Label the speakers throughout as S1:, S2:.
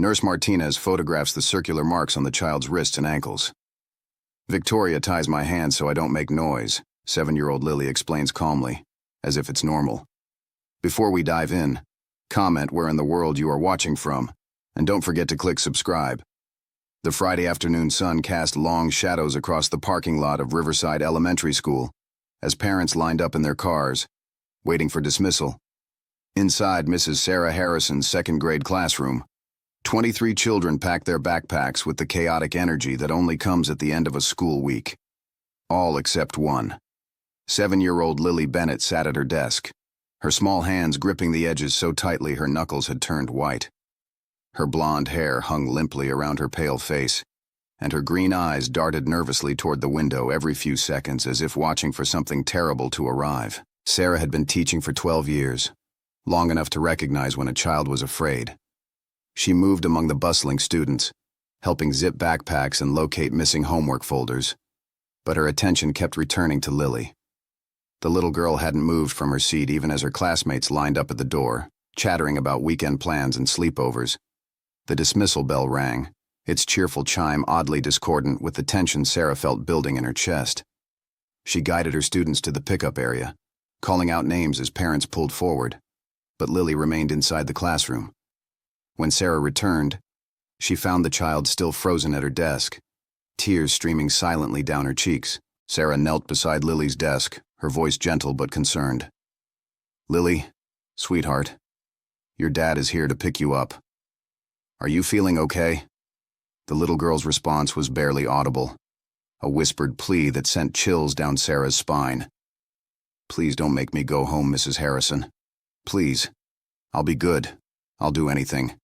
S1: Nurse Martinez photographs the circular marks on the child's wrists and ankles. Victoria ties my hands so I don't make noise, 7-year-old Lily explains calmly, as if it's normal. Before we dive in, comment where in the world you are watching from, and don't forget to click subscribe. The Friday afternoon sun cast long shadows across the parking lot of Riverside Elementary School as parents lined up in their cars, waiting for dismissal. Inside Mrs. Sarah Harrison's second-grade classroom, 23 children packed their backpacks with the chaotic energy that only comes at the end of a school week. All except one. 7-year-old Lily Bennett sat at her desk, her small hands gripping the edges so tightly her knuckles had turned white. Her blonde hair hung limply around her pale face, and her green eyes darted nervously toward the window every few seconds as if watching for something terrible to arrive. Sarah had been teaching for 12 years, long enough to recognize when a child was afraid. She moved among the bustling students, helping zip backpacks and locate missing homework folders, but her attention kept returning to Lily. The little girl hadn't moved from her seat even as her classmates lined up at the door, chattering about weekend plans and sleepovers. The dismissal bell rang, its cheerful chime oddly discordant with the tension Sarah felt building in her chest. She guided her students to the pickup area, calling out names as parents pulled forward, but Lily remained inside the classroom. When Sarah returned, she found the child still frozen at her desk, tears streaming silently down her cheeks. Sarah knelt beside Lily's desk, her voice gentle but concerned. "Lily, sweetheart, your dad is here to pick you up. Are you feeling okay?" The little girl's response was barely audible, a whispered plea that sent chills down Sarah's spine. "Please don't make me go home, Mrs. Harrison. Please. I'll be good. I'll do anything.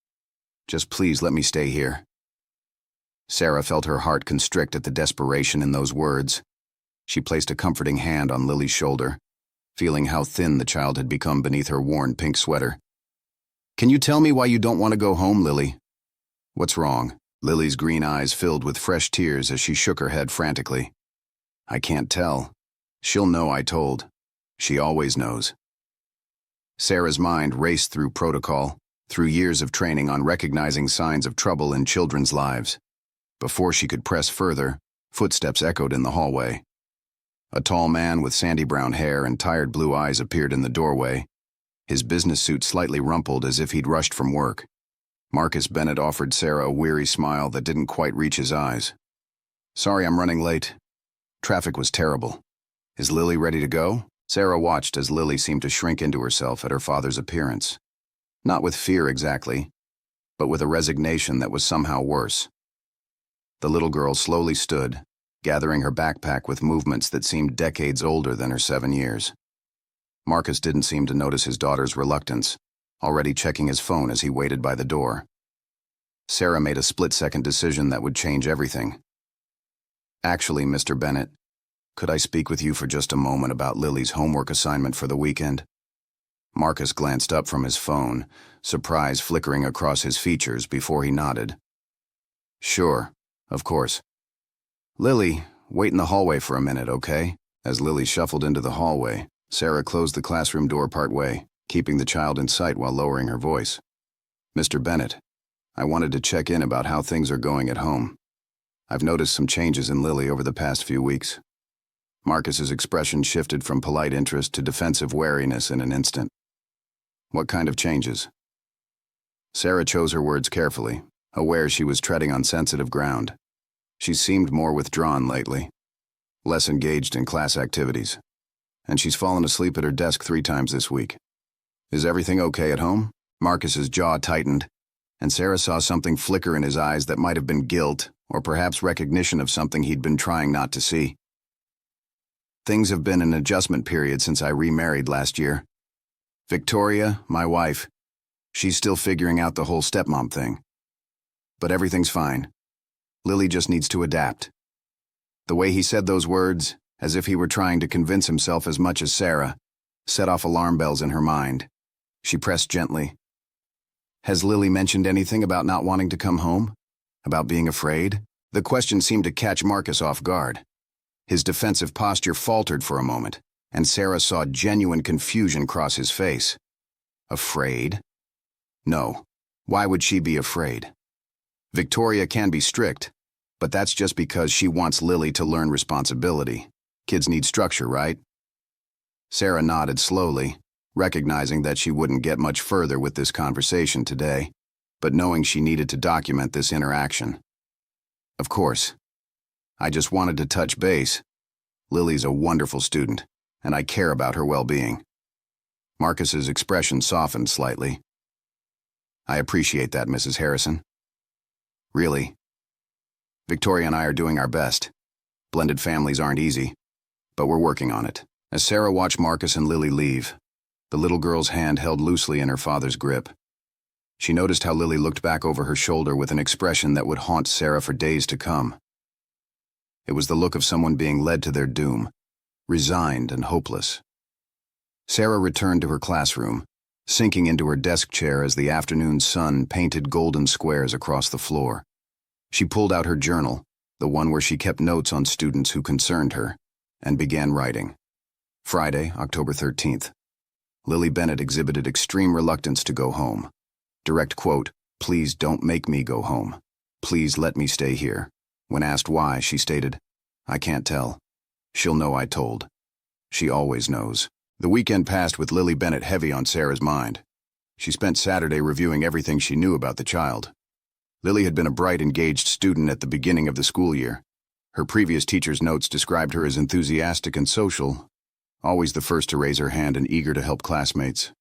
S1: Just please let me stay here." Sarah felt her heart constrict at the desperation in those words. She placed a comforting hand on Lily's shoulder, feeling how thin the child had become beneath her worn pink sweater. "Can you tell me why you don't want to go home, Lily?" "What's wrong?" Lily's green eyes filled with fresh tears as she shook her head frantically. "I can't tell. She'll know I told. She always knows." Sarah's mind raced through protocol, through years of training on recognizing signs of trouble in children's lives. Before she could press further, footsteps echoed in the hallway. A tall man with sandy brown hair and tired blue eyes appeared in the doorway, his business suit slightly rumpled as if he'd rushed from work. Marcus Bennett offered Sarah a weary smile that didn't quite reach his eyes. "Sorry I'm running late. Traffic was terrible. Is Lily ready to go?" Sarah watched as Lily seemed to shrink into herself at her father's appearance. Not with fear exactly, but with a resignation that was somehow worse. The little girl slowly stood, gathering her backpack with movements that seemed decades older than her 7 years. Marcus didn't seem to notice his daughter's reluctance, already checking his phone as he waited by the door. Sarah made a split-second decision that would change everything. "Actually, Mr. Bennett, could I speak with you for just a moment about Lily's homework assignment for the weekend?" Marcus glanced up from his phone, surprise flickering across his features before he nodded. "Sure, of course. Lily, wait in the hallway for a minute, okay?" As Lily shuffled into the hallway, Sarah closed the classroom door partway, keeping the child in sight while lowering her voice. "Mr. Bennett, I wanted to check in about how things are going at home. I've noticed some changes in Lily over the past few weeks." Marcus's expression shifted from polite interest to defensive wariness in an instant. "What kind of changes?" Sarah chose her words carefully, aware she was treading on sensitive ground. She seemed more withdrawn lately, less engaged in class activities, and she's fallen asleep at her desk 3 times this week. "Is everything okay at home?" Marcus's jaw tightened, and Sarah saw something flicker in his eyes that might have been guilt or perhaps recognition of something he'd been trying not to see. "Things have been an adjustment period since I remarried last year. Victoria, my wife, she's still figuring out the whole stepmom thing. But everything's fine. Lily just needs to adapt." The way he said those words, as if he were trying to convince himself as much as Sarah, set off alarm bells in her mind. She pressed gently. "Has Lily mentioned anything about not wanting to come home? About being afraid?" The question seemed to catch Marcus off guard. His defensive posture faltered for a moment, and Sarah saw genuine confusion cross his face. Afraid? No. Why would she be afraid? Victoria can be strict, but that's just because she wants Lily to learn responsibility. Kids need structure, right? Sarah nodded slowly, recognizing that she wouldn't get much further with this conversation today, but knowing she needed to document this interaction. Of course. I just wanted to touch base. Lily's a wonderful student, and I care about her well-being. Marcus's expression softened slightly. I appreciate that, Mrs. Harrison. Really. Victoria and I are doing our best. Blended families aren't easy, but we're working on it. As Sarah watched Marcus and Lily leave, the little girl's hand held loosely in her father's grip. She noticed how Lily looked back over her shoulder with an expression that would haunt Sarah for days to come. It was the look of someone being led to their doom, resigned and hopeless. Sarah returned to her classroom, sinking into her desk chair as the afternoon sun painted golden squares across the floor. She pulled out her journal, the one where she kept notes on students who concerned her, and began writing. Friday, October 13th. Lily Bennett exhibited extreme reluctance to go home. Direct quote, "Please don't make me go home. Please let me stay here." When asked why, she stated, "I can't tell. She'll know I told. She always knows." The weekend passed with Lily Bennett heavy on Sarah's mind. She spent Saturday reviewing everything she knew about the child. Lily had been a bright, engaged student at the beginning of the school year. Her previous teacher's notes described her as enthusiastic and social, always the first to raise her hand and eager to help classmates.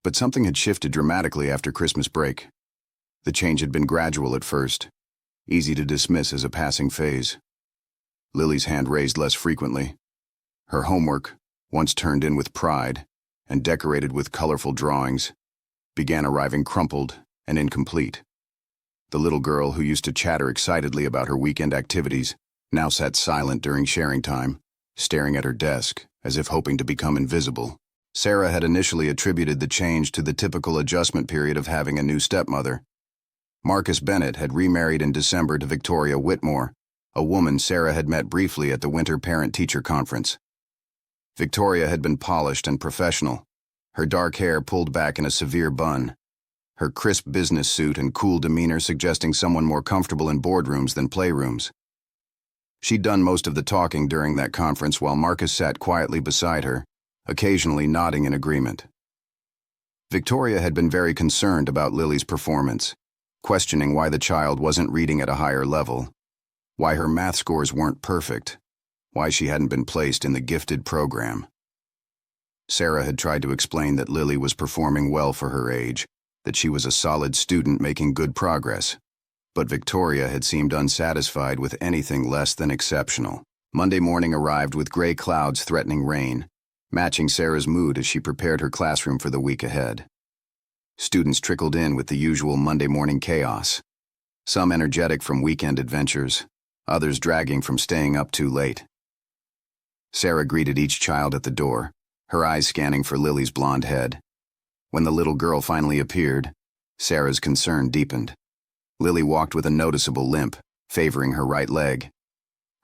S1: But something had shifted dramatically after Christmas break. The change had been gradual at first, easy to dismiss as a passing phase. Lily's hand raised less frequently. Her homework, once turned in with pride and decorated with colorful drawings, began arriving crumpled and incomplete. The little girl who used to chatter excitedly about her weekend activities now sat silent during sharing time, staring at her desk as if hoping to become invisible. Sarah had initially attributed the change to the typical adjustment period of having a new stepmother. Marcus Bennett had remarried in December to Victoria Whitmore, a woman Sarah had met briefly at the winter parent-teacher conference. Victoria had been polished and professional, her dark hair pulled back in a severe bun, her crisp business suit and cool demeanor suggesting someone more comfortable in boardrooms than playrooms. She'd done most of the talking during that conference while Marcus sat quietly beside her, occasionally nodding in agreement. Victoria had been very concerned about Lily's performance, questioning why the child wasn't reading at a higher level, why her math scores weren't perfect, why she hadn't been placed in the gifted program. Sarah had tried to explain that Lily was performing well for her age, that she was a solid student making good progress, but Victoria had seemed unsatisfied with anything less than exceptional. Monday morning arrived with gray clouds threatening rain, matching Sarah's mood as she prepared her classroom for the week ahead. Students trickled in with the usual Monday morning chaos, some energetic from weekend adventures, others dragging from staying up too late. Sarah greeted each child at the door, her eyes scanning for Lily's blonde head. When the little girl finally appeared, Sarah's concern deepened. Lily walked with a noticeable limp, favoring her right leg.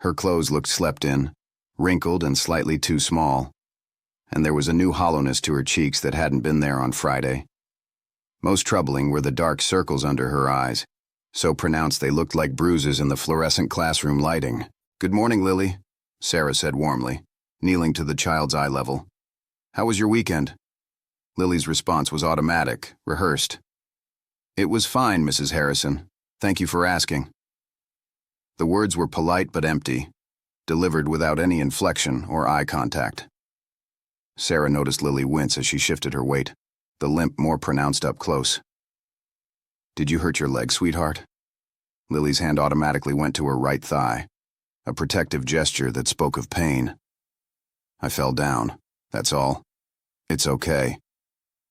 S1: Her clothes looked slept in, wrinkled and slightly too small, and there was a new hollowness to her cheeks that hadn't been there on Friday. Most troubling were the dark circles under her eyes, so pronounced they looked like bruises in the fluorescent classroom lighting. "Good morning, Lily," Sarah said warmly, kneeling to the child's eye level. "How was your weekend?" Lily's response was automatic, rehearsed. "It was fine, Mrs. Harrison. Thank you for asking." The words were polite but empty, delivered without any inflection or eye contact. Sarah noticed Lily wince as she shifted her weight, the limp more pronounced up close. "Did you hurt your leg, sweetheart?" Lily's hand automatically went to her right thigh, a protective gesture that spoke of pain. "I fell down, that's all. It's okay."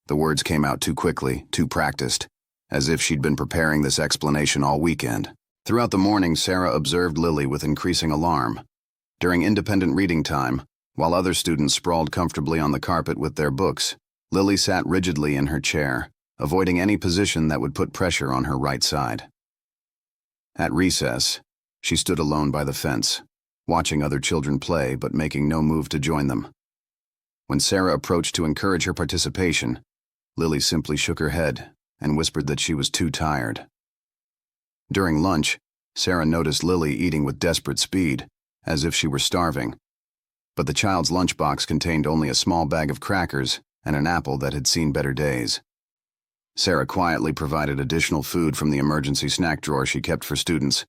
S1: The words came out too quickly, too practiced, as if she'd been preparing this explanation all weekend. Throughout the morning, Sarah observed Lily with increasing alarm. During independent reading time, while other students sprawled comfortably on the carpet with their books, Lily sat rigidly in her chair, avoiding any position that would put pressure on her right side. At recess, she stood alone by the fence, watching other children play but making no move to join them. When Sarah approached to encourage her participation, Lily simply shook her head and whispered that she was too tired. During lunch, Sarah noticed Lily eating with desperate speed, as if she were starving. But the child's lunchbox contained only a small bag of crackers and an apple that had seen better days. Sarah quietly provided additional food from the emergency snack drawer she kept for students,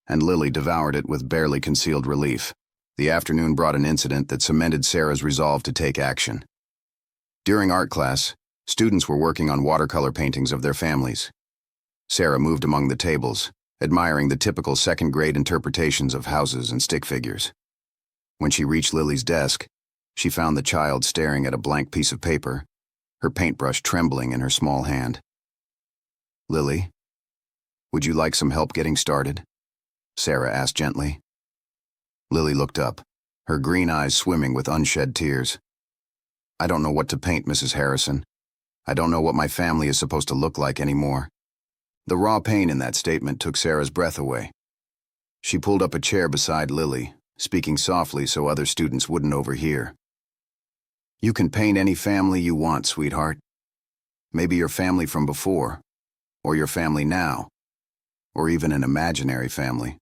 S1: and Lily devoured it with barely concealed relief. The afternoon brought an incident that cemented Sarah's resolve to take action. During art class, students were working on watercolor paintings of their families. Sarah moved among the tables, admiring the typical second-grade interpretations of houses and stick figures. When she reached Lily's desk, she found the child staring at a blank piece of paper, her paintbrush trembling in her small hand. "Lily, would you like some help getting started?" Sarah asked gently. Lily looked up, her green eyes swimming with unshed tears. "I don't know what to paint, Mrs. Harrison. I don't know what my family is supposed to look like anymore." The raw pain in that statement took Sarah's breath away. She pulled up a chair beside Lily, speaking softly so other students wouldn't overhear. "You can paint any family you want, sweetheart. Maybe your family from before, or your family now, or even an imaginary family.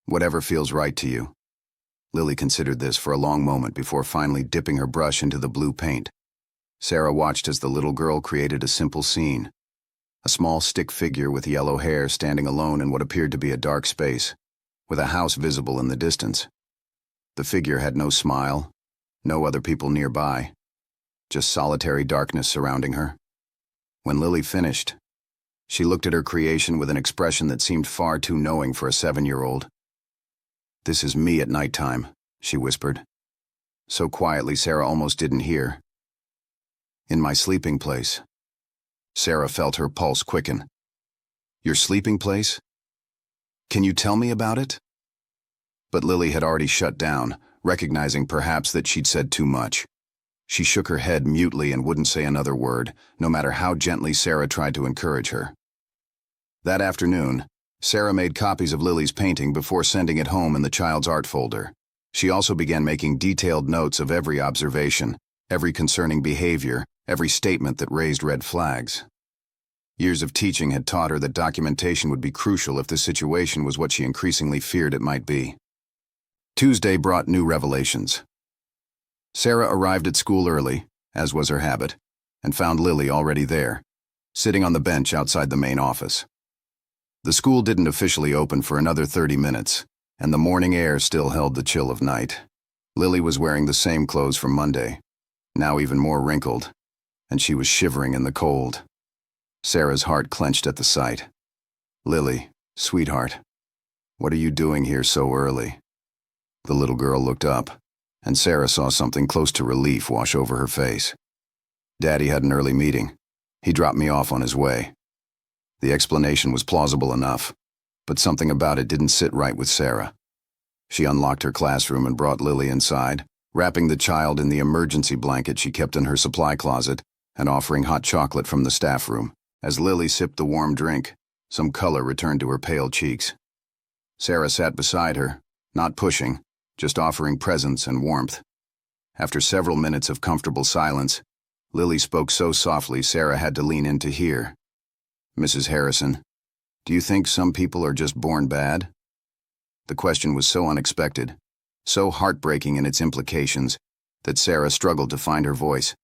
S1: Whatever feels right to you." Lily considered this for a long moment before finally dipping her brush into the blue paint. Sarah watched as the little girl created a simple scene. A small stick figure with yellow hair standing alone in what appeared to be a dark space, with a house visible in the distance. The figure had no smile, no other people nearby, just solitary darkness surrounding her. When Lily finished, she looked at her creation with an expression that seemed far too knowing for a 7-year-old. "This is me at nighttime," she whispered, so quietly Sarah almost didn't hear. "In my sleeping place." Sarah felt her pulse quicken. "Your sleeping place? Can you tell me about it?" But Lily had already shut down, recognizing perhaps that she'd said too much. She shook her head mutely and wouldn't say another word, no matter how gently Sarah tried to encourage her. That afternoon, Sarah made copies of Lily's painting before sending it home in the child's art folder. She also began making detailed notes of every observation, every concerning behavior, every statement that raised red flags. Years of teaching had taught her that documentation would be crucial if the situation was what she increasingly feared it might be. Tuesday brought new revelations. Sarah arrived at school early, as was her habit, and found Lily already there, sitting on the bench outside the main office. The school didn't officially open for another 30 minutes, and the morning air still held the chill of night. Lily was wearing the same clothes from Monday, now even more wrinkled, and she was shivering in the cold. Sarah's heart clenched at the sight. "Lily, sweetheart, what are you doing here so early?" The little girl looked up, and Sarah saw something close to relief wash over her face. "Daddy had an early meeting. He dropped me off on his way." The explanation was plausible enough, but something about it didn't sit right with Sarah. She unlocked her classroom and brought Lily inside, wrapping the child in the emergency blanket she kept in her supply closet and offering hot chocolate from the staff room. As Lily sipped the warm drink, some color returned to her pale cheeks. Sarah sat beside her, not pushing, just offering presence and warmth. After several minutes of comfortable silence, Lily spoke so softly Sarah had to lean in to hear. "Mrs. Harrison, do you think some people are just born bad?" The question was so unexpected, so heartbreaking in its implications, that Sarah struggled to find her voice.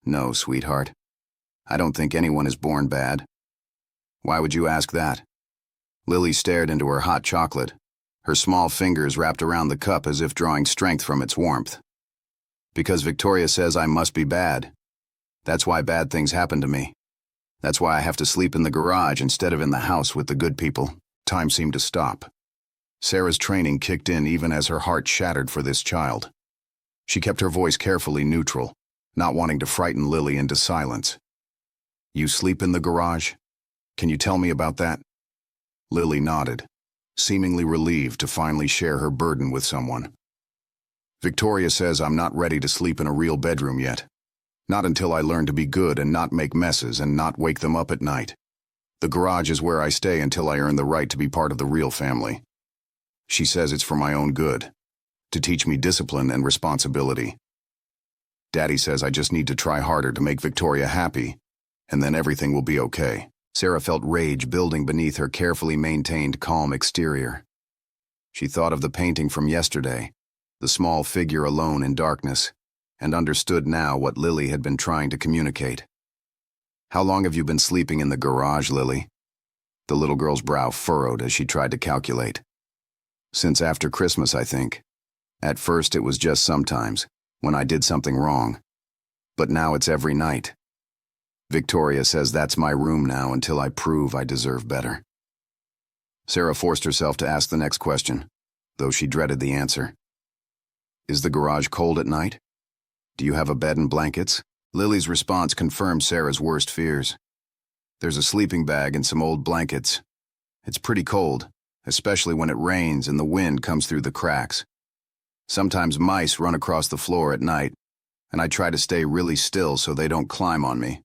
S1: "No, sweetheart. I don't think anyone is born bad." "Why would you ask that?" Lily stared into her hot chocolate, her small fingers wrapped around the cup as if drawing strength from its warmth. "Because Victoria says I must be bad. That's why bad things happen to me. That's why I have to sleep in the garage instead of in the house with the good people." Time seemed to stop. Sarah's training kicked in even as her heart shattered for this child. She kept her voice carefully neutral, not wanting to frighten Lily into silence. "You sleep in the garage? Can you tell me about that?" Lily nodded, seemingly relieved to finally share her burden with someone. "Victoria says I'm not ready to sleep in a real bedroom yet. Not until I learn to be good and not make messes and not wake them up at night. The garage is where I stay until I earn the right to be part of the real family. She says it's for my own good, to teach me discipline and responsibility. Daddy says I just need to try harder to make Victoria happy, and then everything will be okay." Sarah felt rage building beneath her carefully maintained, calm exterior. She thought of the painting from yesterday, the small figure alone in darkness, and understood now what Lily had been trying to communicate. "How long have you been sleeping in the garage, Lily?" The little girl's brow furrowed as she tried to calculate. "Since after Christmas, I think. At first it was just sometimes, when I did something wrong. But now it's every night. Victoria says that's my room now until I prove I deserve better." Sarah forced herself to ask the next question, though she dreaded the answer. "Is the garage cold at night? Do you have a bed and blankets?" Lily's response confirmed Sarah's worst fears. "There's a sleeping bag and some old blankets. It's pretty cold, especially when it rains and the wind comes through the cracks. Sometimes mice run across the floor at night, and I try to stay really still so they don't climb on me.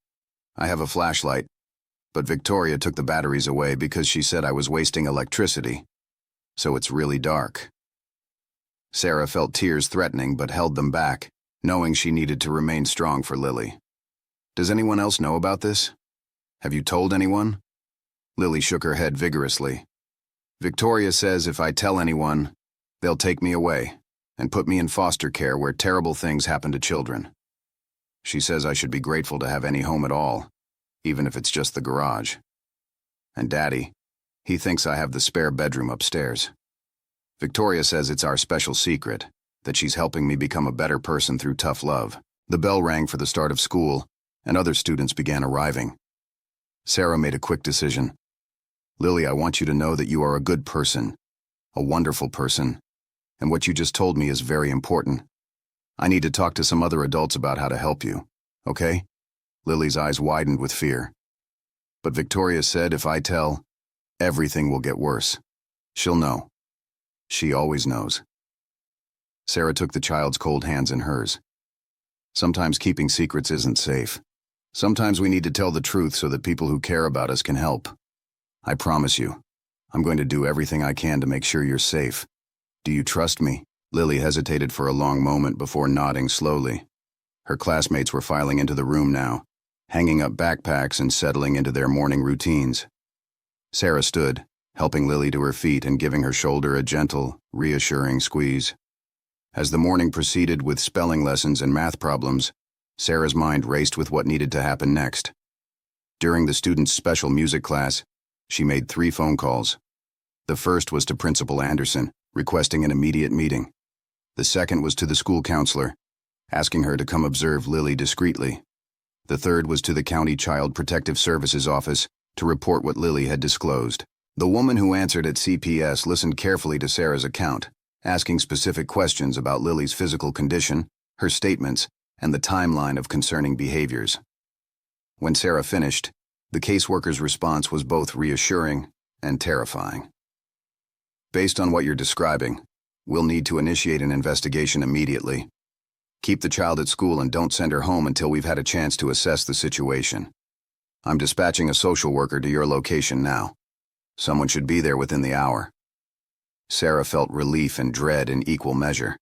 S1: I have a flashlight, but Victoria took the batteries away because she said I was wasting electricity, so it's really dark." Sarah felt tears threatening but held them back, knowing she needed to remain strong for Lily. "Does anyone else know about this? Have you told anyone?" Lily shook her head vigorously. "Victoria says if I tell anyone, they'll take me away and put me in foster care where terrible things happen to children. She says I should be grateful to have any home at all, even if it's just the garage. And Daddy, he thinks I have the spare bedroom upstairs. Victoria says it's our special secret, that she's helping me become a better person through tough love." The bell rang for the start of school, and other students began arriving. Sarah made a quick decision. "Lily, I want you to know that you are a good person, a wonderful person, and what you just told me is very important. I need to talk to some other adults about how to help you, okay?" Lily's eyes widened with fear. "But Victoria said if I tell, everything will get worse. She'll know. She always knows." Sarah took the child's cold hands in hers. "Sometimes keeping secrets isn't safe. Sometimes we need to tell the truth so that people who care about us can help. I promise you, I'm going to do everything I can to make sure you're safe. Do you trust me?" Lily hesitated for a long moment before nodding slowly. Her classmates were filing into the room now, hanging up backpacks and settling into their morning routines. Sarah stood, helping Lily to her feet and giving her shoulder a gentle, reassuring squeeze. As the morning proceeded with spelling lessons and math problems, Sarah's mind raced with what needed to happen next. During the students' special music class, she made 3 phone calls. The first was to Principal Anderson, requesting an immediate meeting. The second was to the school counselor, asking her to come observe Lily discreetly. The third was to the County Child Protective Services office to report what Lily had disclosed. The woman who answered at CPS listened carefully to Sarah's account, asking specific questions about Lily's physical condition, her statements, and the timeline of concerning behaviors. When Sarah finished, the caseworker's response was both reassuring and terrifying. "Based on what you're describing, we'll need to initiate an investigation immediately. Keep the child at school and don't send her home until we've had a chance to assess the situation. I'm dispatching a social worker to your location now. Someone should be there within the hour." Sarah felt relief and dread in equal measure.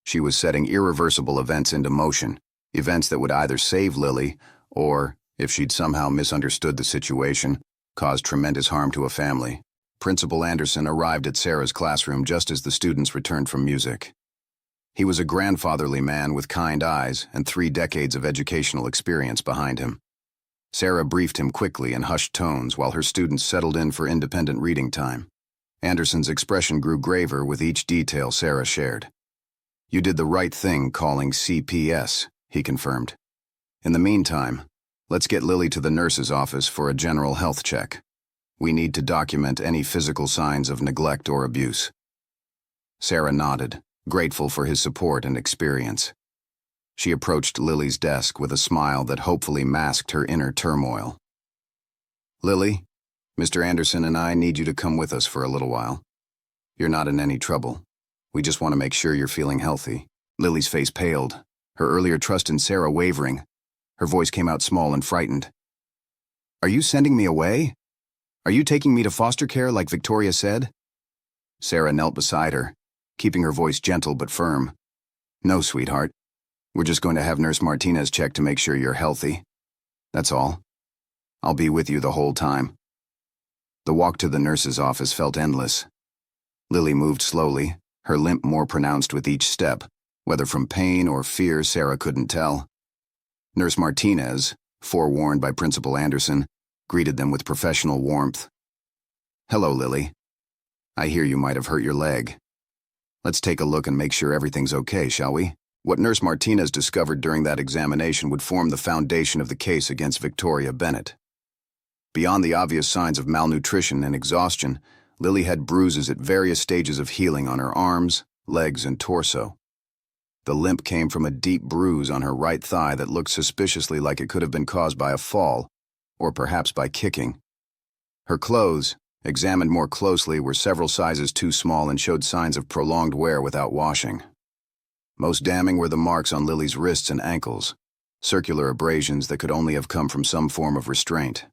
S1: She was setting irreversible events into motion, events that would either save Lily or, if she'd somehow misunderstood the situation, cause tremendous harm to a family. Principal Anderson arrived at Sarah's classroom just as the students returned from music. He was a grandfatherly man with kind eyes and 3 decades of educational experience behind him. Sarah briefed him quickly in hushed tones while her students settled in for independent reading time. Anderson's expression grew graver with each detail Sarah shared. "You did the right thing calling CPS," he confirmed. "In the meantime, let's get Lily to the nurse's office for a general health check. We need to document any physical signs of neglect or abuse." Sarah nodded, grateful for his support and experience. She approached Lily's desk with a smile that hopefully masked her inner turmoil. "Lily, Mr. Anderson and I need you to come with us for a little while. You're not in any trouble. We just want to make sure you're feeling healthy." Lily's face paled, her earlier trust in Sarah wavering. Her voice came out small and frightened. "Are you sending me away? Are you taking me to foster care like Victoria said?" Sarah knelt beside her, keeping her voice gentle but firm. "No, sweetheart. We're just going to have Nurse Martinez check to make sure you're healthy. That's all. I'll be with you the whole time. The walk to the nurse's office felt endless. Lily moved slowly, her limp more pronounced with each step, whether from pain or fear Sarah couldn't tell. Nurse Martinez, forewarned by Principal Anderson, greeted them with professional warmth. "Hello, Lily. I hear you might have hurt your leg. Let's take a look and make sure everything's okay, shall we?" What Nurse Martinez discovered during that examination would form the foundation of the case against Victoria Bennett. Beyond the obvious signs of malnutrition and exhaustion, Lily had bruises at various stages of healing on her arms, legs, and torso. The limp came from a deep bruise on her right thigh that looked suspiciously like it could have been caused by a fall, or perhaps by kicking. Her clothes, examined more closely, were several sizes too small and showed signs of prolonged wear without washing. Most damning were the marks on Lily's wrists and ankles, circular abrasions that could only have come from some form of restraint.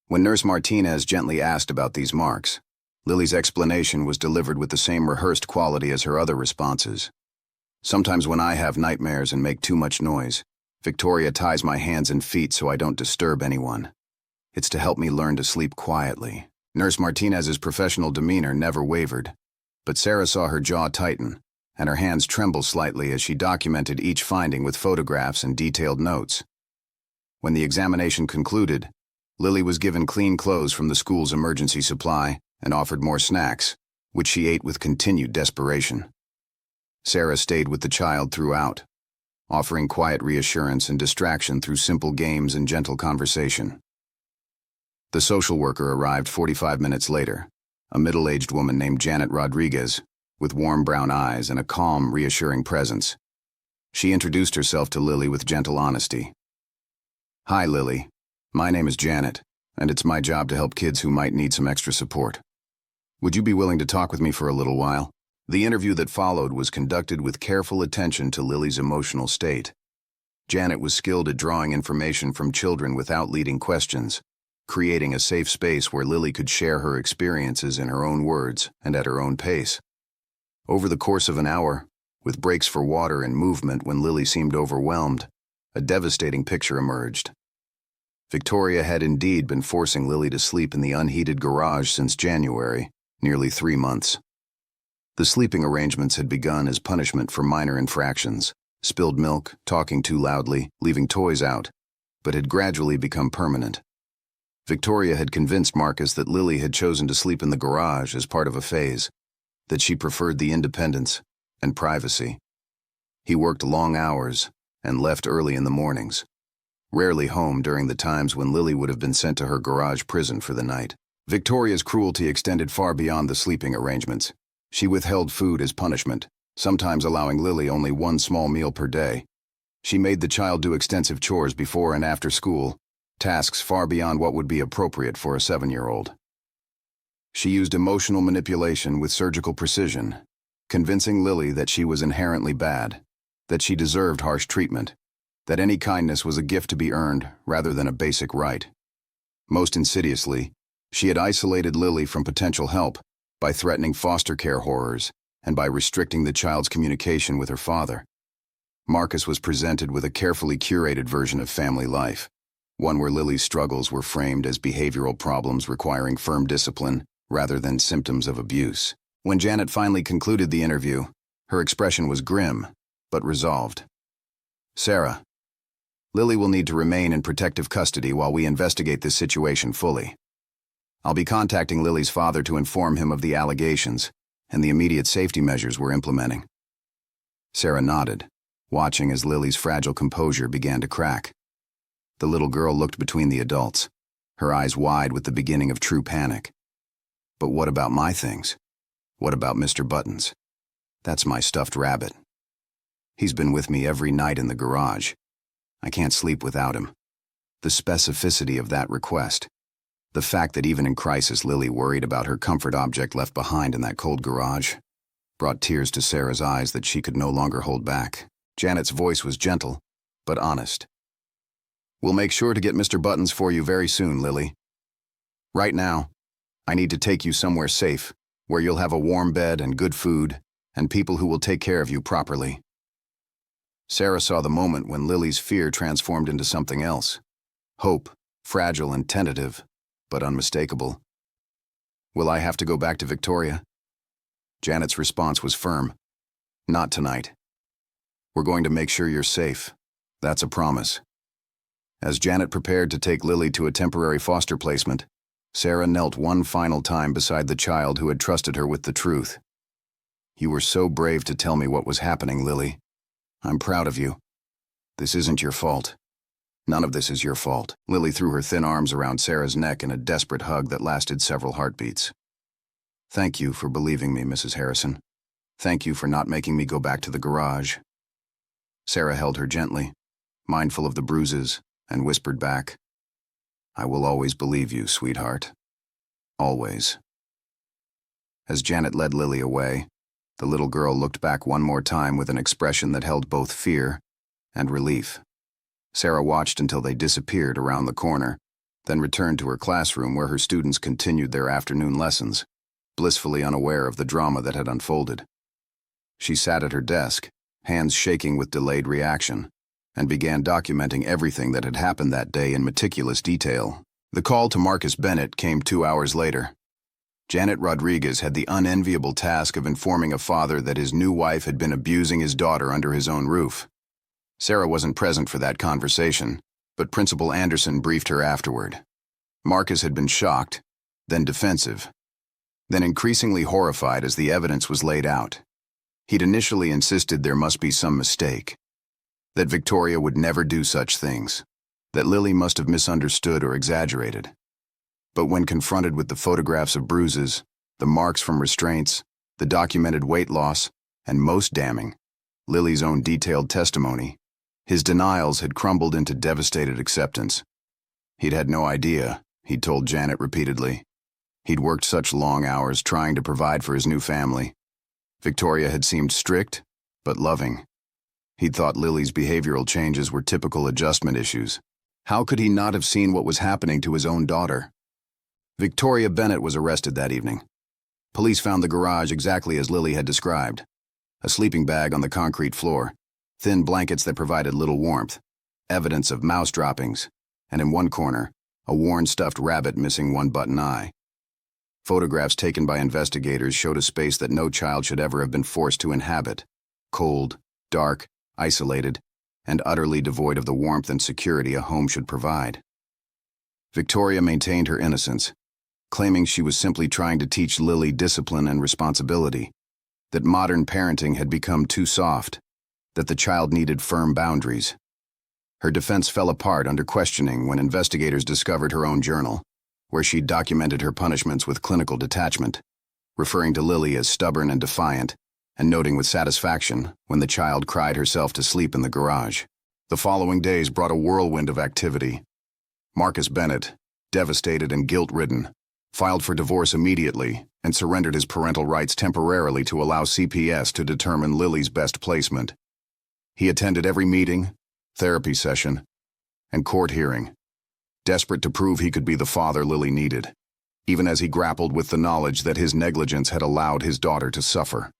S1: When Nurse Martinez gently asked about these marks, Lily's explanation was delivered with the same rehearsed quality as her other responses. "Sometimes when I have nightmares and make too much noise, Victoria ties my hands and feet so I don't disturb anyone. It's to help me learn to sleep quietly." Nurse Martinez's professional demeanor never wavered, but Sarah saw her jaw tighten and her hands tremble slightly as she documented each finding with photographs and detailed notes. When the examination concluded, Lily was given clean clothes from the school's emergency supply and offered more snacks, which she ate with continued desperation. Sarah stayed with the child throughout, offering quiet reassurance and distraction through simple games and gentle conversation. The social worker arrived 45 minutes later, a middle-aged woman named Janet Rodriguez, with warm brown eyes and a calm, reassuring presence. She introduced herself to Lily with gentle honesty. "Hi, Lily. My name is Janet, and it's my job to help kids who might need some extra support. Would you be willing to talk with me for a little while?" The interview that followed was conducted with careful attention to Lily's emotional state. Janet was skilled at drawing information from children without leading questions, creating a safe space where Lily could share her experiences in her own words and at her own pace. Over the course of an hour, with breaks for water and movement when Lily seemed overwhelmed, a devastating picture emerged. Victoria had indeed been forcing Lily to sleep in the unheated garage since January, nearly 3 months. The sleeping arrangements had begun as punishment for minor infractions, spilled milk, talking too loudly, leaving toys out, but had gradually become permanent. Victoria had convinced Marcus that Lily had chosen to sleep in the garage as part of a phase, that she preferred the independence and privacy. He worked long hours and left early in the mornings, rarely home during the times when Lily would have been sent to her garage prison for the night. Victoria's cruelty extended far beyond the sleeping arrangements. She withheld food as punishment, sometimes allowing Lily only one small meal per day. She made the child do extensive chores before and after school, tasks far beyond what would be appropriate for a 7-year-old. She used emotional manipulation with surgical precision, convincing Lily that she was inherently bad, that she deserved harsh treatment, that any kindness was a gift to be earned rather than a basic right. Most insidiously, she had isolated Lily from potential help by threatening foster care horrors and by restricting the child's communication with her father. Marcus was presented with a carefully curated version of family life, one where Lily's struggles were framed as behavioral problems requiring firm discipline rather than symptoms of abuse. When Janet finally concluded the interview, her expression was grim, but resolved. "Sarah, Lily will need to remain in protective custody while we investigate this situation fully. I'll be contacting Lily's father to inform him of the allegations and the immediate safety measures we're implementing." Sarah nodded, watching as Lily's fragile composure began to crack. The little girl looked between the adults, her eyes wide with the beginning of true panic. "But what about my things? What about Mr. Buttons? That's my stuffed rabbit. He's been with me every night in the garage. I can't sleep without him." The specificity of that request, the fact that even in crisis Lily worried about her comfort object left behind in that cold garage, brought tears to Sarah's eyes that she could no longer hold back. Janet's voice was gentle, but honest. "We'll make sure to get Mr. Buttons for you very soon, Lily. Right now, I need to take you somewhere safe, where you'll have a warm bed and good food, and people who will take care of you properly." Sarah saw the moment when Lily's fear transformed into something else. Hope fragile and tentative, but unmistakable. "Will I have to go back to Victoria?" Janet's response was firm. "Not tonight. We're going to make sure you're safe. That's a promise." As Janet prepared to take Lily to a temporary foster placement, Sarah knelt one final time beside the child who had trusted her with the truth. "You were so brave to tell me what was happening, Lily. I'm proud of you. This isn't your fault. None of this is your fault." Lily threw her thin arms around Sarah's neck in a desperate hug that lasted several heartbeats. "Thank you for believing me, Mrs. Harrison. Thank you for not making me go back to the garage." Sarah held her gently, mindful of the bruises, and whispered back, "I will always believe you, sweetheart. Always." As Janet led Lily away, the little girl looked back one more time with an expression that held both fear and relief. Sarah watched until they disappeared around the corner, then returned to her classroom where her students continued their afternoon lessons, blissfully unaware of the drama that had unfolded. She sat at her desk, hands shaking with delayed reaction, and began documenting everything that had happened that day in meticulous detail. The call to Marcus Bennett came 2 hours later. Janet Rodriguez had the unenviable task of informing a father that his new wife had been abusing his daughter under his own roof. Sarah wasn't present for that conversation, but Principal Anderson briefed her afterward. Marcus had been shocked, then defensive, then increasingly horrified as the evidence was laid out. He'd initially insisted there must be some mistake, that Victoria would never do such things, that Lily must have misunderstood or exaggerated. But when confronted with the photographs of bruises, the marks from restraints, the documented weight loss, and most damning, Lily's own detailed testimony, his denials had crumbled into devastated acceptance. He'd had no idea, he'd told Janet repeatedly. He'd worked such long hours trying to provide for his new family. Victoria had seemed strict, but loving. He'd thought Lily's behavioral changes were typical adjustment issues. How could he not have seen what was happening to his own daughter? Victoria Bennett was arrested that evening. Police found the garage exactly as Lily had described. A sleeping bag on the concrete floor, thin blankets that provided little warmth, evidence of mouse droppings, and in one corner, a worn stuffed rabbit missing one button eye. Photographs taken by investigators showed a space that no child should ever have been forced to inhabit: cold, dark, isolated, and utterly devoid of the warmth and security a home should provide. Victoria maintained her innocence, claiming she was simply trying to teach Lily discipline and responsibility, that modern parenting had become too soft, that the child needed firm boundaries. Her defense fell apart under questioning when investigators discovered her own journal, where she documented her punishments with clinical detachment, referring to Lily as stubborn and defiant, and noting with satisfaction when the child cried herself to sleep in the garage. The following days brought a whirlwind of activity. Marcus Bennett, devastated and guilt-ridden, filed for divorce immediately and surrendered his parental rights temporarily to allow CPS to determine Lily's best placement. He attended every meeting, therapy session, and court hearing, desperate to prove he could be the father Lily needed, even as he grappled with the knowledge that his negligence had allowed his daughter to suffer.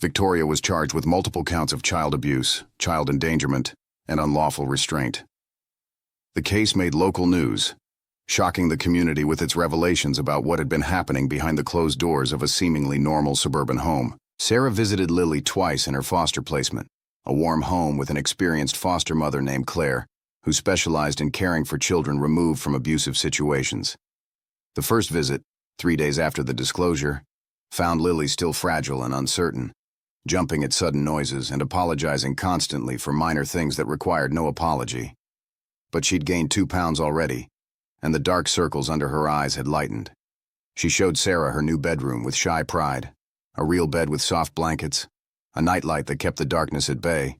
S1: Victoria was charged with multiple counts of child abuse, child endangerment, and unlawful restraint. The case made local news, shocking the community with its revelations about what had been happening behind the closed doors of a seemingly normal suburban home. Sarah visited Lily twice in her foster placement, a warm home with an experienced foster mother named Claire, who specialized in caring for children removed from abusive situations. The first visit, 3 days after the disclosure, found Lily still fragile and uncertain, jumping at sudden noises and apologizing constantly for minor things that required no apology. But she'd gained 2 pounds already, and the dark circles under her eyes had lightened. She showed Sarah her new bedroom with shy pride, a real bed with soft blankets, a nightlight that kept the darkness at bay,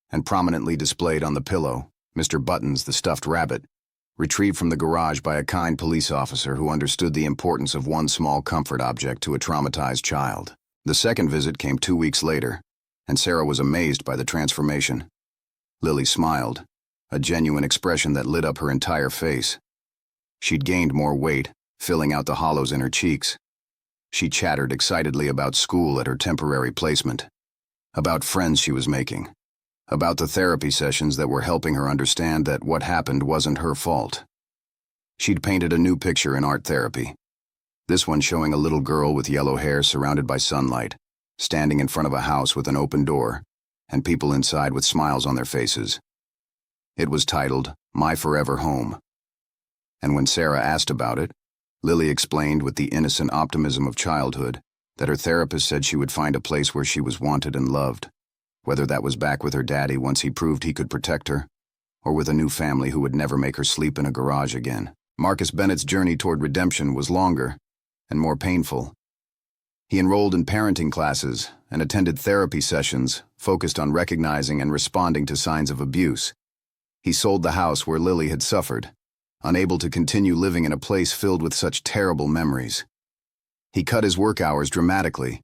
S1: and prominently displayed on the pillow, Mr. Buttons, the stuffed rabbit, retrieved from the garage by a kind police officer who understood the importance of one small comfort object to a traumatized child. The second visit came 2 weeks later, and Sarah was amazed by the transformation. Lily smiled, a genuine expression that lit up her entire face. She'd gained more weight, filling out the hollows in her cheeks. She chattered excitedly about school at her temporary placement, about friends she was making, about the therapy sessions that were helping her understand that what happened wasn't her fault. She'd painted a new picture in art therapy. This one showing a little girl with yellow hair surrounded by sunlight, standing in front of a house with an open door, and people inside with smiles on their faces. It was titled, My Forever Home. And when Sarah asked about it, Lily explained with the innocent optimism of childhood that her therapist said she would find a place where she was wanted and loved, whether that was back with her daddy once he proved he could protect her, or with a new family who would never make her sleep in a garage again. Marcus Bennett's journey toward redemption was longer and more painful. He enrolled in parenting classes and attended therapy sessions focused on recognizing and responding to signs of abuse. He sold the house where Lily had suffered, unable to continue living in a place filled with such terrible memories. He cut his work hours dramatically,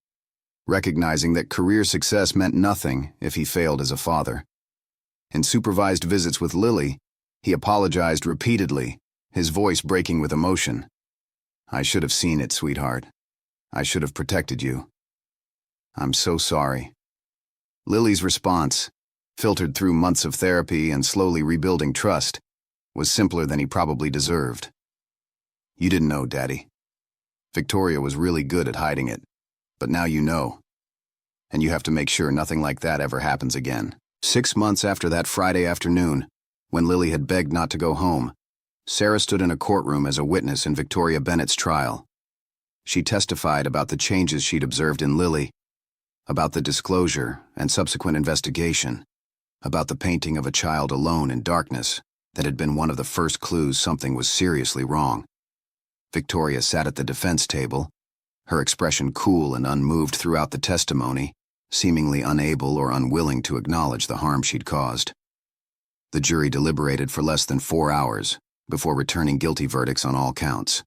S1: recognizing that career success meant nothing if he failed as a father. In supervised visits with Lily, he apologized repeatedly, his voice breaking with emotion. "I should have seen it, sweetheart. I should have protected you. I'm so sorry." Lily's response, filtered through months of therapy and slowly rebuilding trust, was simpler than he probably deserved. "You didn't know, Daddy. Victoria was really good at hiding it, but now you know. And you have to make sure nothing like that ever happens again." 6 months after that Friday afternoon, when Lily had begged not to go home, Sarah stood in a courtroom as a witness in Victoria Bennett's trial. She testified about the changes she'd observed in Lily, about the disclosure and subsequent investigation, about the painting of a child alone in darkness that had been one of the first clues something was seriously wrong. Victoria sat at the defense table, her expression cool and unmoved throughout the testimony, seemingly unable or unwilling to acknowledge the harm she'd caused. The jury deliberated for less than 4 hours before returning guilty verdicts on all counts.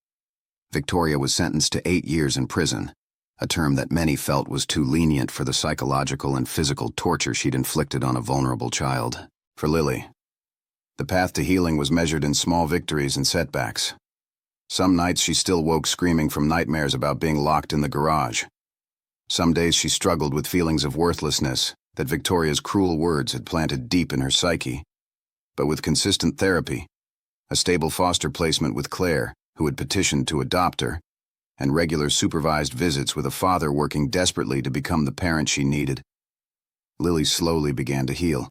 S1: Victoria was sentenced to 8 years in prison, a term that many felt was too lenient for the psychological and physical torture she'd inflicted on a vulnerable child. For Lily, the path to healing was measured in small victories and setbacks. Some nights she still woke screaming from nightmares about being locked in the garage. Some days she struggled with feelings of worthlessness that Victoria's cruel words had planted deep in her psyche. But with consistent therapy, a stable foster placement with Claire, who had petitioned to adopt her, and regular supervised visits with a father working desperately to become the parent she needed, Lily slowly began to heal.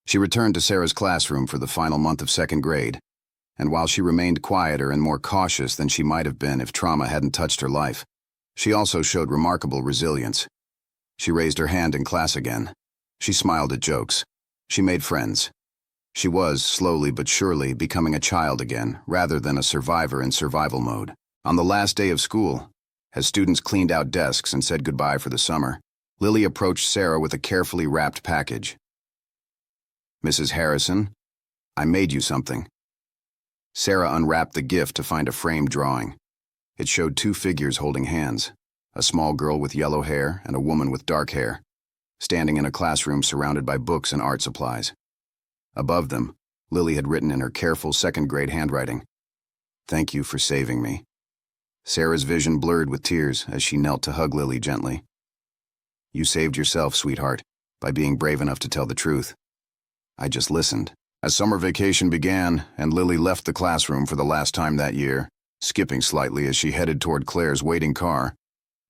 S1: She returned to Sarah's classroom for the final month of 2nd grade, and while she remained quieter and more cautious than she might have been if trauma hadn't touched her life, she also showed remarkable resilience. She raised her hand in class again. She smiled at jokes. She made friends. She was, slowly but surely, becoming a child again, rather than a survivor in survival mode. On the last day of school, as students cleaned out desks and said goodbye for the summer, Lily approached Sarah with a carefully wrapped package. "Mrs. Harrison, I made you something." Sarah unwrapped the gift to find a framed drawing. It showed 2 figures holding hands, a small girl with yellow hair and a woman with dark hair, standing in a classroom surrounded by books and art supplies. Above them, Lily had written in her careful 2nd grade handwriting, "Thank you for saving me." Sarah's vision blurred with tears as she knelt to hug Lily gently. "You saved yourself, sweetheart, by being brave enough to tell the truth. I just listened." As summer vacation began and Lily left the classroom for the last time that year, skipping slightly as she headed toward Claire's waiting car,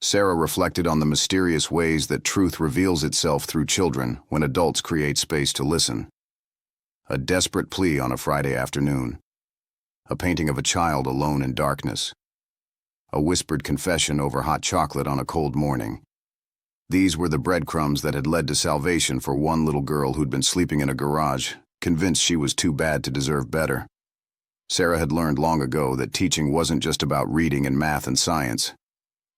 S1: Sarah reflected on the mysterious ways that truth reveals itself through children when adults create space to listen. A desperate plea on a Friday afternoon. A painting of a child alone in darkness. A whispered confession over hot chocolate on a cold morning. These were the breadcrumbs that had led to salvation for one little girl who'd been sleeping in a garage, convinced she was too bad to deserve better. Sarah had learned long ago that teaching wasn't just about reading and math and science.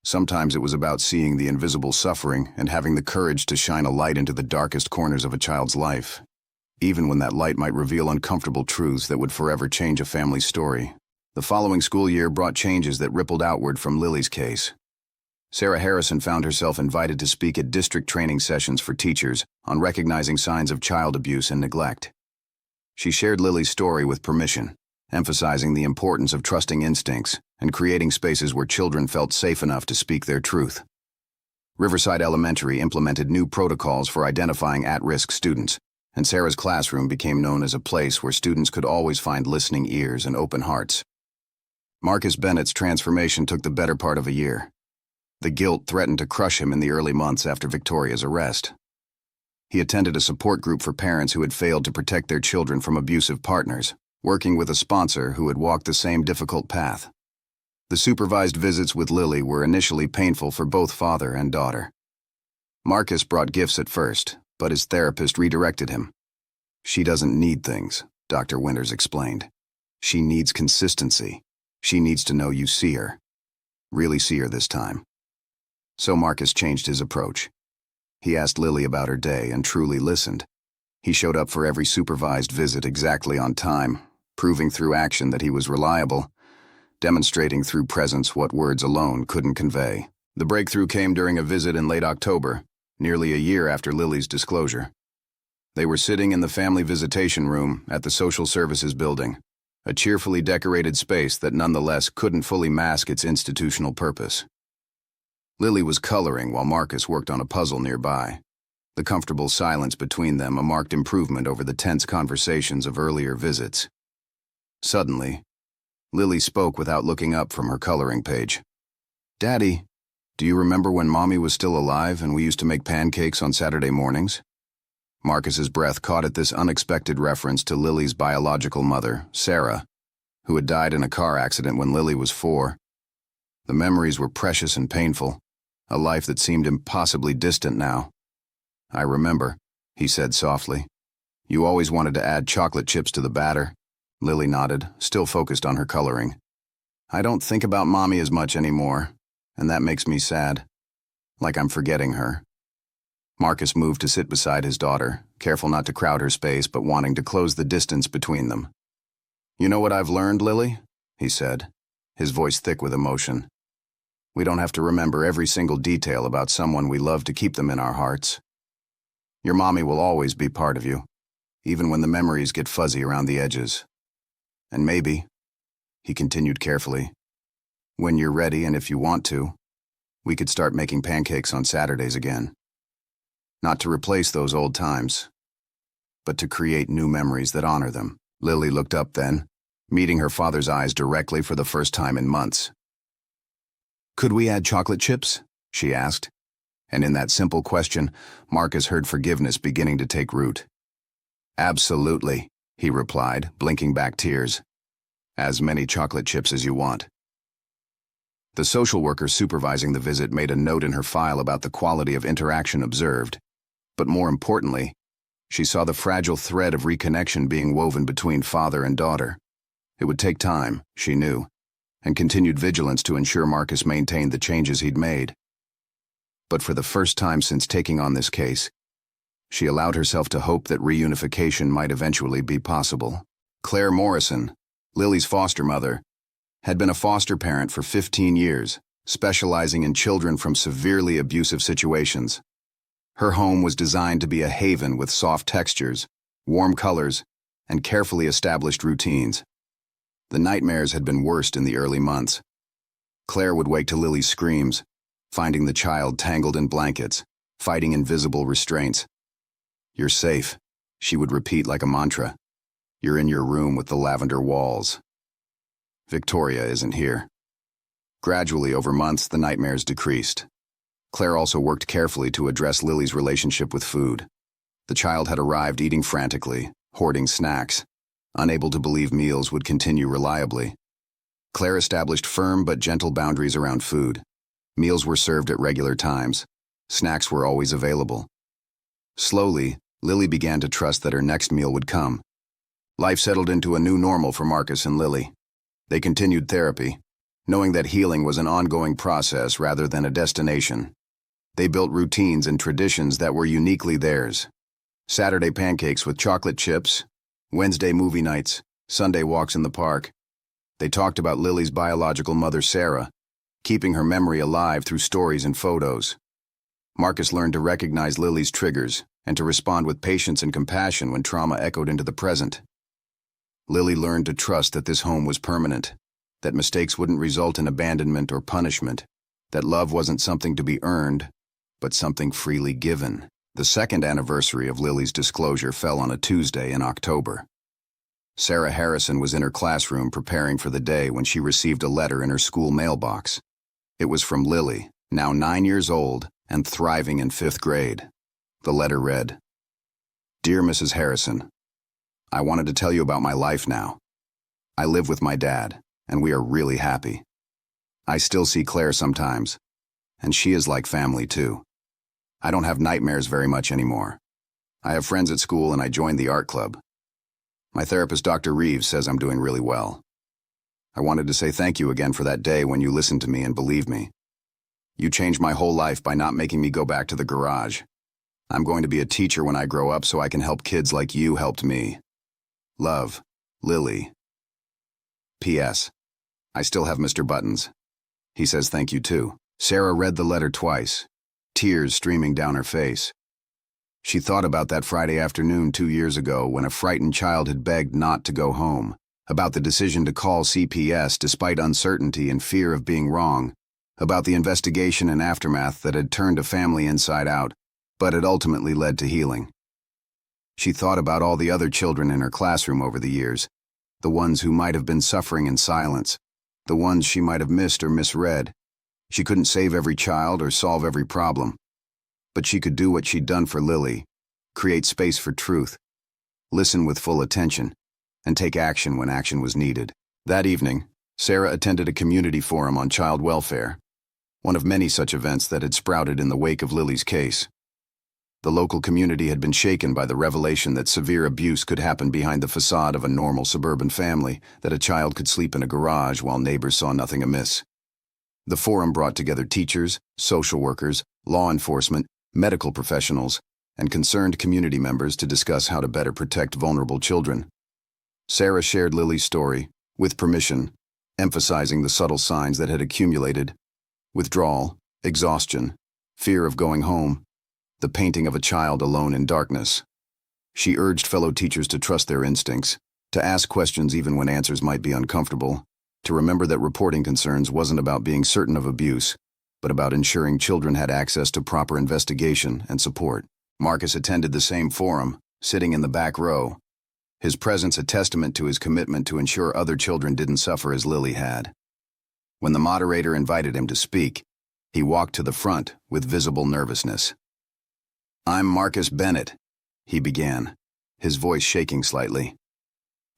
S1: Sometimes it was about seeing the invisible suffering and having the courage to shine a light into the darkest corners of a child's life, even when that light might reveal uncomfortable truths that would forever change a family's story. The following school year brought changes that rippled outward from Lily's case. Sarah Harrison found herself invited to speak at district training sessions for teachers on recognizing signs of child abuse and neglect. She shared Lily's story with permission, emphasizing the importance of trusting instincts and creating spaces where children felt safe enough to speak their truth. Riverside Elementary implemented new protocols for identifying at-risk students, and Sarah's classroom became known as a place where students could always find listening ears and open hearts. Marcus Bennett's transformation took the better part of a year. The guilt threatened to crush him in the early months after Victoria's arrest. He attended a support group for parents who had failed to protect their children from abusive partners, working with a sponsor who had walked the same difficult path. The supervised visits with Lily were initially painful for both father and daughter. Marcus brought gifts at first, but his therapist redirected him. "She doesn't need things," Dr. Winters explained. "She needs consistency. She needs to know you see her. Really see her this time." So Marcus changed his approach. He asked Lily about her day and truly listened. He showed up for every supervised visit exactly on time, proving through action that he was reliable, demonstrating through presence what words alone couldn't convey. The breakthrough came during a visit in late October, nearly a year after Lily's disclosure. They were sitting in the family visitation room at the Social Services Building, a cheerfully decorated space that nonetheless couldn't fully mask its institutional purpose. Lily was coloring while Marcus worked on a puzzle nearby. The comfortable silence between them a marked improvement over the tense conversations of earlier visits. Suddenly, Lily spoke without looking up from her coloring page. "Daddy, do you remember when Mommy was still alive and we used to make pancakes on Saturday mornings?" Marcus's breath caught at this unexpected reference to Lily's biological mother, Sarah, who had died in a car accident when Lily was 4. The memories were precious and painful, a life that seemed impossibly distant now. "I remember," he said softly. "You always wanted to add chocolate chips to the batter." Lily nodded, still focused on her coloring. "I don't think about Mommy as much anymore, and that makes me sad. Like I'm forgetting her." Marcus moved to sit beside his daughter, careful not to crowd her space but wanting to close the distance between them. "You know what I've learned, Lily?" he said, his voice thick with emotion. "We don't have to remember every single detail about someone we love to keep them in our hearts. Your Mommy will always be part of you, even when the memories get fuzzy around the edges. And maybe," he continued carefully, "when you're ready and if you want to, we could start making pancakes on Saturdays again. Not to replace those old times, but to create new memories that honor them." Lily looked up then, meeting her father's eyes directly for the first time in months. "Could we add chocolate chips?" she asked. And in that simple question, Marcus heard forgiveness beginning to take root. "Absolutely," he replied, blinking back tears. "As many chocolate chips as you want." The social worker supervising the visit made a note in her file about the quality of interaction observed. But more importantly, she saw the fragile thread of reconnection being woven between father and daughter. It would take time, she knew, and continued vigilance to ensure Marcus maintained the changes he'd made. But for the first time since taking on this case, she allowed herself to hope that reunification might eventually be possible. Claire Morrison, Lily's foster mother, had been a foster parent for 15 years, specializing in children from severely abusive situations. Her home was designed to be a haven with soft textures, warm colors, and carefully established routines. The nightmares had been worst in the early months. Claire would wake to Lily's screams, finding the child tangled in blankets, fighting invisible restraints. "You're safe," she would repeat like a mantra. "You're in your room with the lavender walls. Victoria isn't here." Gradually, over months, the nightmares decreased. Claire also worked carefully to address Lily's relationship with food. The child had arrived eating frantically, hoarding snacks, unable to believe meals would continue reliably. Claire established firm but gentle boundaries around food. Meals were served at regular times. Snacks were always available. Slowly, Lily began to trust that her next meal would come. Life settled into a new normal for Marcus and Lily. They continued therapy, knowing that healing was an ongoing process rather than a destination. They built routines and traditions that were uniquely theirs. Saturday pancakes with chocolate chips, Wednesday movie nights, Sunday walks in the park. They talked about Lily's biological mother, Sarah, keeping her memory alive through stories and photos. Marcus learned to recognize Lily's triggers and to respond with patience and compassion when trauma echoed into the present. Lily learned to trust that this home was permanent, that mistakes wouldn't result in abandonment or punishment, that love wasn't something to be earned, but something freely given. The second anniversary of Lily's disclosure fell on a Tuesday in October. Sarah Harrison was in her classroom preparing for the day when she received a letter in her school mailbox. It was from Lily, now 9 years old and thriving in 5th grade. The letter read, "Dear Mrs. Harrison, I wanted to tell you about my life now. I live with my dad, and we are really happy. I still see Claire sometimes, and she is like family too. I don't have nightmares very much anymore. I have friends at school and I joined the art club. My therapist, Dr. Reeves, says I'm doing really well. I wanted to say thank you again for that day when you listened to me and believed me. You changed my whole life by not making me go back to the garage. I'm going to be a teacher when I grow up so I can help kids like you helped me. Love, Lily. P.S. I still have Mr. Buttons. He says thank you too." Sarah read the letter twice, tears streaming down her face. She thought about that Friday afternoon 2 years ago when a frightened child had begged not to go home, about the decision to call CPS despite uncertainty and fear of being wrong, about the investigation and aftermath that had turned a family inside out, but had ultimately led to healing. She thought about all the other children in her classroom over the years, the ones who might have been suffering in silence, the ones she might have missed or misread. She couldn't save every child or solve every problem, but she could do what she'd done for Lily, create space for truth, listen with full attention, and take action when action was needed. That evening, Sarah attended a community forum on child welfare, one of many such events that had sprouted in the wake of Lily's case. The local community had been shaken by the revelation that severe abuse could happen behind the facade of a normal suburban family, that a child could sleep in a garage while neighbors saw nothing amiss. The forum brought together teachers, social workers, law enforcement, medical professionals, and concerned community members to discuss how to better protect vulnerable children. Sarah shared Lily's story, with permission, emphasizing the subtle signs that had accumulated: withdrawal, exhaustion, fear of going home, the painting of a child alone in darkness. She urged fellow teachers to trust their instincts, to ask questions even when answers might be uncomfortable, to remember that reporting concerns wasn't about being certain of abuse, but about ensuring children had access to proper investigation and support. Marcus attended the same forum, sitting in the back row, his presence a testament to his commitment to ensure other children didn't suffer as Lily had. When the moderator invited him to speak, he walked to the front with visible nervousness. "I'm Marcus Bennett," he began, his voice shaking slightly.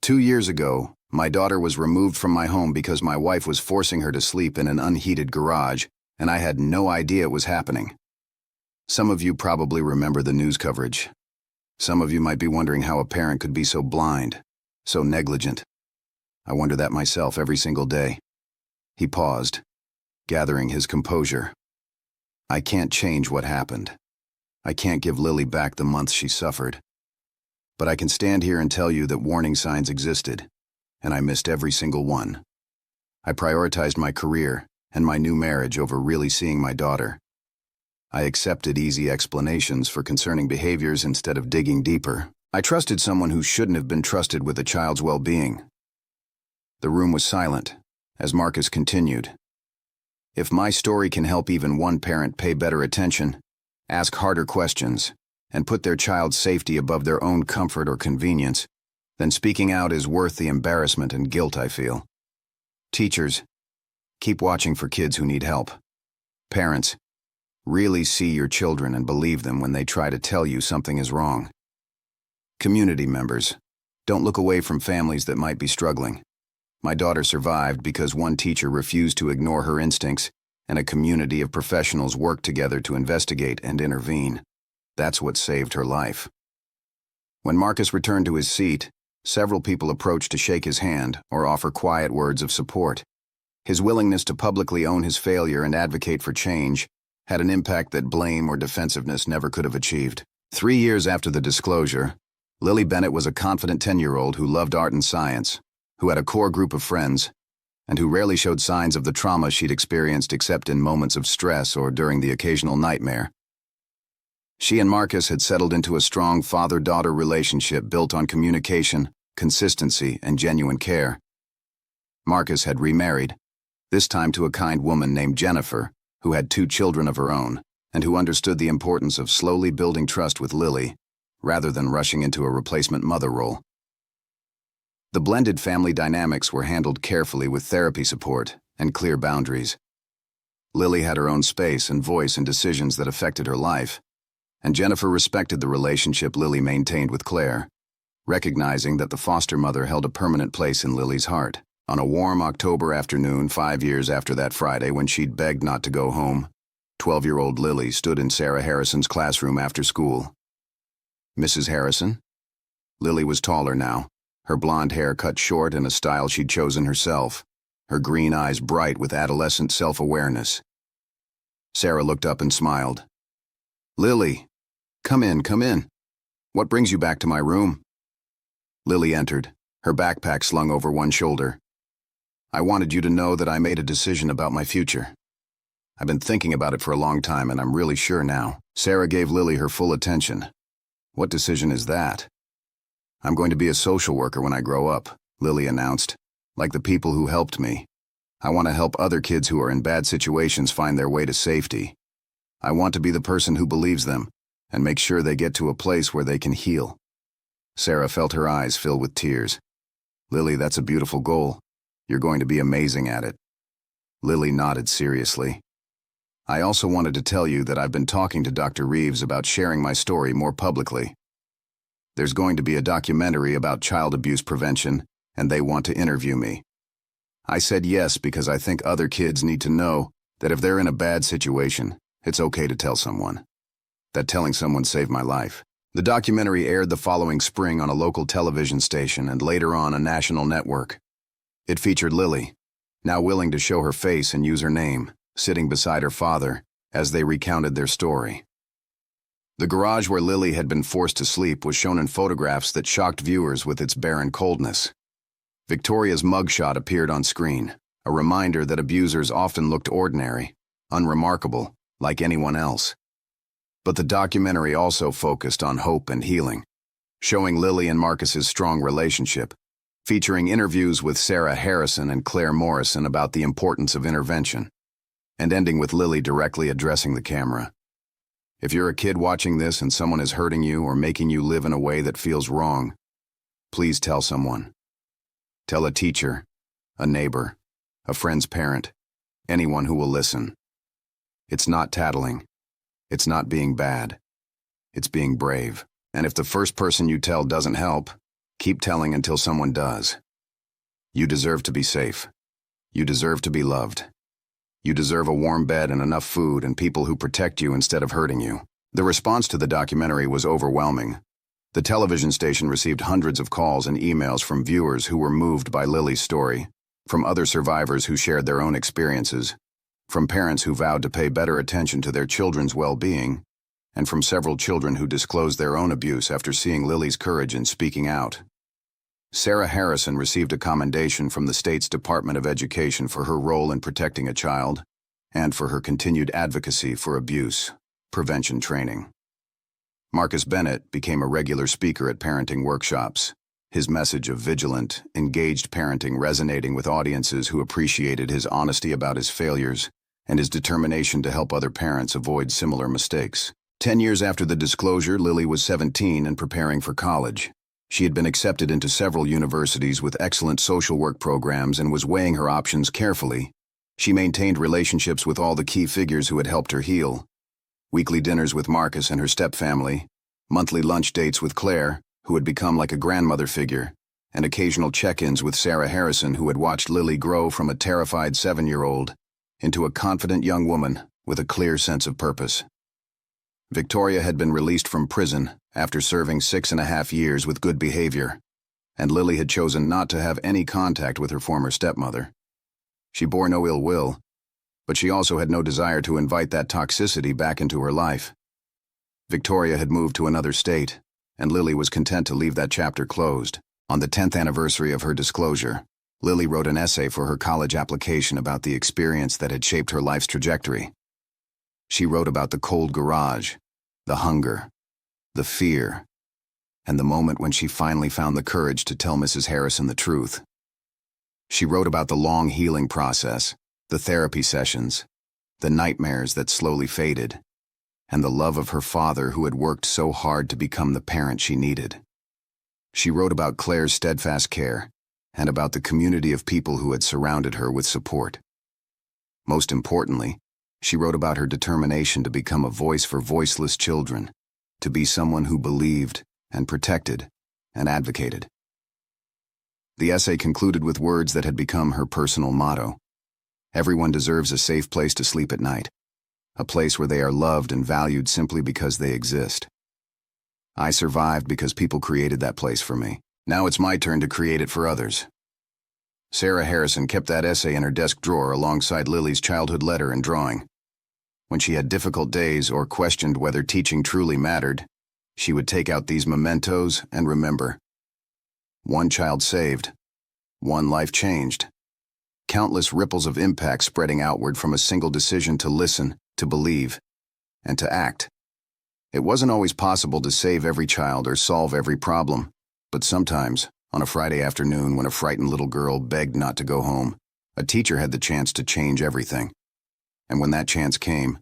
S1: "2 years ago, my daughter was removed from my home because my wife was forcing her to sleep in an unheated garage, and I had no idea it was happening. Some of you probably remember the news coverage. Some of you might be wondering how a parent could be so blind, so negligent. I wonder that myself every single day." He paused, gathering his composure. "I can't change what happened. I can't give Lily back the months she suffered. But I can stand here and tell you that warning signs existed, and I missed every single one. I prioritized my career and my new marriage over really seeing my daughter. I accepted easy explanations for concerning behaviors instead of digging deeper. I trusted someone who shouldn't have been trusted with a child's well-being." The room was silent as Marcus continued. "If my story can help even one parent pay better attention, ask harder questions, and put their child's safety above their own comfort or convenience, then speaking out is worth the embarrassment and guilt I feel. Teachers, keep watching for kids who need help. Parents, really see your children and believe them when they try to tell you something is wrong. Community members, don't look away from families that might be struggling. My daughter survived because one teacher refused to ignore her instincts, and a community of professionals worked together to investigate and intervene. That's what saved her life." When Marcus returned to his seat, several people approached to shake his hand or offer quiet words of support. His willingness to publicly own his failure and advocate for change had an impact that blame or defensiveness never could have achieved. 3 years after the disclosure, Lily Bennett was a confident 10-year-old who loved art and science, who had a core group of friends, and who rarely showed signs of the trauma she'd experienced except in moments of stress or during the occasional nightmare. She and Marcus had settled into a strong father-daughter relationship built on communication, consistency, and genuine care. Marcus had remarried, this time to a kind woman named Jennifer, who had 2 children of her own, and who understood the importance of slowly building trust with Lily, rather than rushing into a replacement mother role. The blended family dynamics were handled carefully with therapy support and clear boundaries. Lily had her own space and voice in decisions that affected her life, and Jennifer respected the relationship Lily maintained with Claire, recognizing that the foster mother held a permanent place in Lily's heart. On a warm October afternoon 5 years after that Friday when she'd begged not to go home, 12-year-old Lily stood in Sarah Harrison's classroom after school. Mrs. Harrison? Lily was taller now, her blonde hair cut short in a style she'd chosen herself, her green eyes bright with adolescent self-awareness. Sarah looked up and smiled. "Lily, come in, come in. What brings you back to my room?" Lily entered, her backpack slung over one shoulder. "I wanted you to know that I made a decision about my future. I've been thinking about it for a long time, and I'm really sure now." Sarah gave Lily her full attention. "What decision is that?" "I'm going to be a social worker when I grow up," Lily announced. "Like the people who helped me. I want to help other kids who are in bad situations find their way to safety. I want to be the person who believes them and make sure they get to a place where they can heal." Sarah felt her eyes fill with tears. "Lily, that's a beautiful goal. You're going to be amazing at it." Lily nodded seriously. "I also wanted to tell you that I've been talking to Dr. Reeves about sharing my story more publicly. There's going to be a documentary about child abuse prevention, and they want to interview me. I said yes because I think other kids need to know that if they're in a bad situation, it's okay to tell someone. That telling someone saved my life." The documentary aired the following spring on a local television station and later on a national network. It featured Lily, now willing to show her face and use her name, sitting beside her father as they recounted their story. The garage where Lily had been forced to sleep was shown in photographs that shocked viewers with its barren coldness. Victoria's mugshot appeared on screen, a reminder that abusers often looked ordinary, unremarkable, like anyone else. But the documentary also focused on hope and healing, showing Lily and Marcus's strong relationship, featuring interviews with Sarah Harrison and Claire Morrison about the importance of intervention, and ending with Lily directly addressing the camera. If you're a kid watching this and someone is hurting you or making you live in a way that feels wrong, please tell someone. Tell a teacher, a neighbor, a friend's parent, anyone who will listen. It's not tattling. It's not being bad. It's being brave. And if the first person you tell doesn't help, keep telling until someone does. You deserve to be safe. You deserve to be loved. You deserve a warm bed and enough food and people who protect you instead of hurting you. The response to the documentary was overwhelming. The television station received hundreds of calls and emails from viewers who were moved by Lily's story, from other survivors who shared their own experiences, from parents who vowed to pay better attention to their children's well-being, and from several children who disclosed their own abuse after seeing Lily's courage in speaking out. Sarah Harrison received a commendation from the state's Department of Education for her role in protecting a child and for her continued advocacy for abuse prevention training. Marcus Bennett became a regular speaker at parenting workshops, his message of vigilant, engaged parenting resonating with audiences who appreciated his honesty about his failures and his determination to help other parents avoid similar mistakes. 10 years after the disclosure, Lily was 17 and preparing for college. She had been accepted into several universities with excellent social work programs and was weighing her options carefully. She maintained relationships with all the key figures who had helped her heal. Weekly dinners with Marcus and her stepfamily, monthly lunch dates with Claire, who had become like a grandmother figure, and occasional check-ins with Sarah Harrison, who had watched Lily grow from a terrified 7-year-old into a confident young woman with a clear sense of purpose. Victoria had been released from prison after serving 6.5 years with good behavior, and Lily had chosen not to have any contact with her former stepmother. She bore no ill will, but she also had no desire to invite that toxicity back into her life. Victoria had moved to another state, and Lily was content to leave that chapter closed. On the 10th anniversary of her disclosure, Lily wrote an essay for her college application about the experience that had shaped her life's trajectory. She wrote about the cold garage, the hunger, the fear, and the moment when she finally found the courage to tell Mrs. Harrison the truth. She wrote about the long healing process, the therapy sessions, the nightmares that slowly faded, and the love of her father who had worked so hard to become the parent she needed. She wrote about Claire's steadfast care and about the community of people who had surrounded her with support. Most importantly, she wrote about her determination to become a voice for voiceless children, to be someone who believed and protected and advocated. The essay concluded with words that had become her personal motto. Everyone deserves a safe place to sleep at night, a place where they are loved and valued simply because they exist. I survived because people created that place for me. Now it's my turn to create it for others. Sarah Harrison kept that essay in her desk drawer alongside Lily's childhood letter and drawing. When she had difficult days or questioned whether teaching truly mattered, she would take out these mementos and remember. One child saved. One life changed. Countless ripples of impact spreading outward from a single decision to listen, to believe, and to act. It wasn't always possible to save every child or solve every problem, but sometimes, on a Friday afternoon when a frightened little girl begged not to go home, a teacher had the chance to change everything. And when that chance came,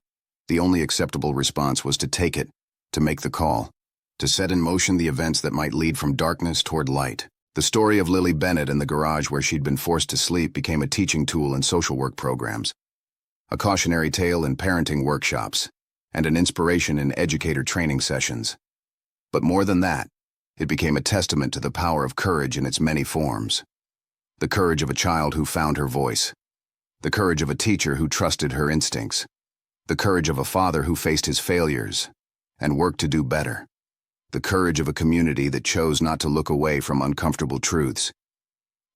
S1: the only acceptable response was to take it, to make the call, to set in motion the events that might lead from darkness toward light. The story of Lily Bennett and the garage where she'd been forced to sleep became a teaching tool in social work programs, a cautionary tale in parenting workshops, and an inspiration in educator training sessions. But more than that, it became a testament to the power of courage in its many forms. The courage of a child who found her voice. The courage of a teacher who trusted her instincts. The courage of a father who faced his failures and worked to do better. The courage of a community that chose not to look away from uncomfortable truths.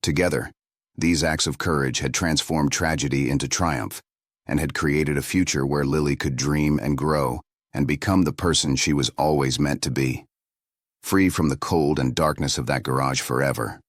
S1: Together, these acts of courage had transformed tragedy into triumph and had created a future where Lily could dream and grow and become the person she was always meant to be. Free from the cold and darkness of that garage forever.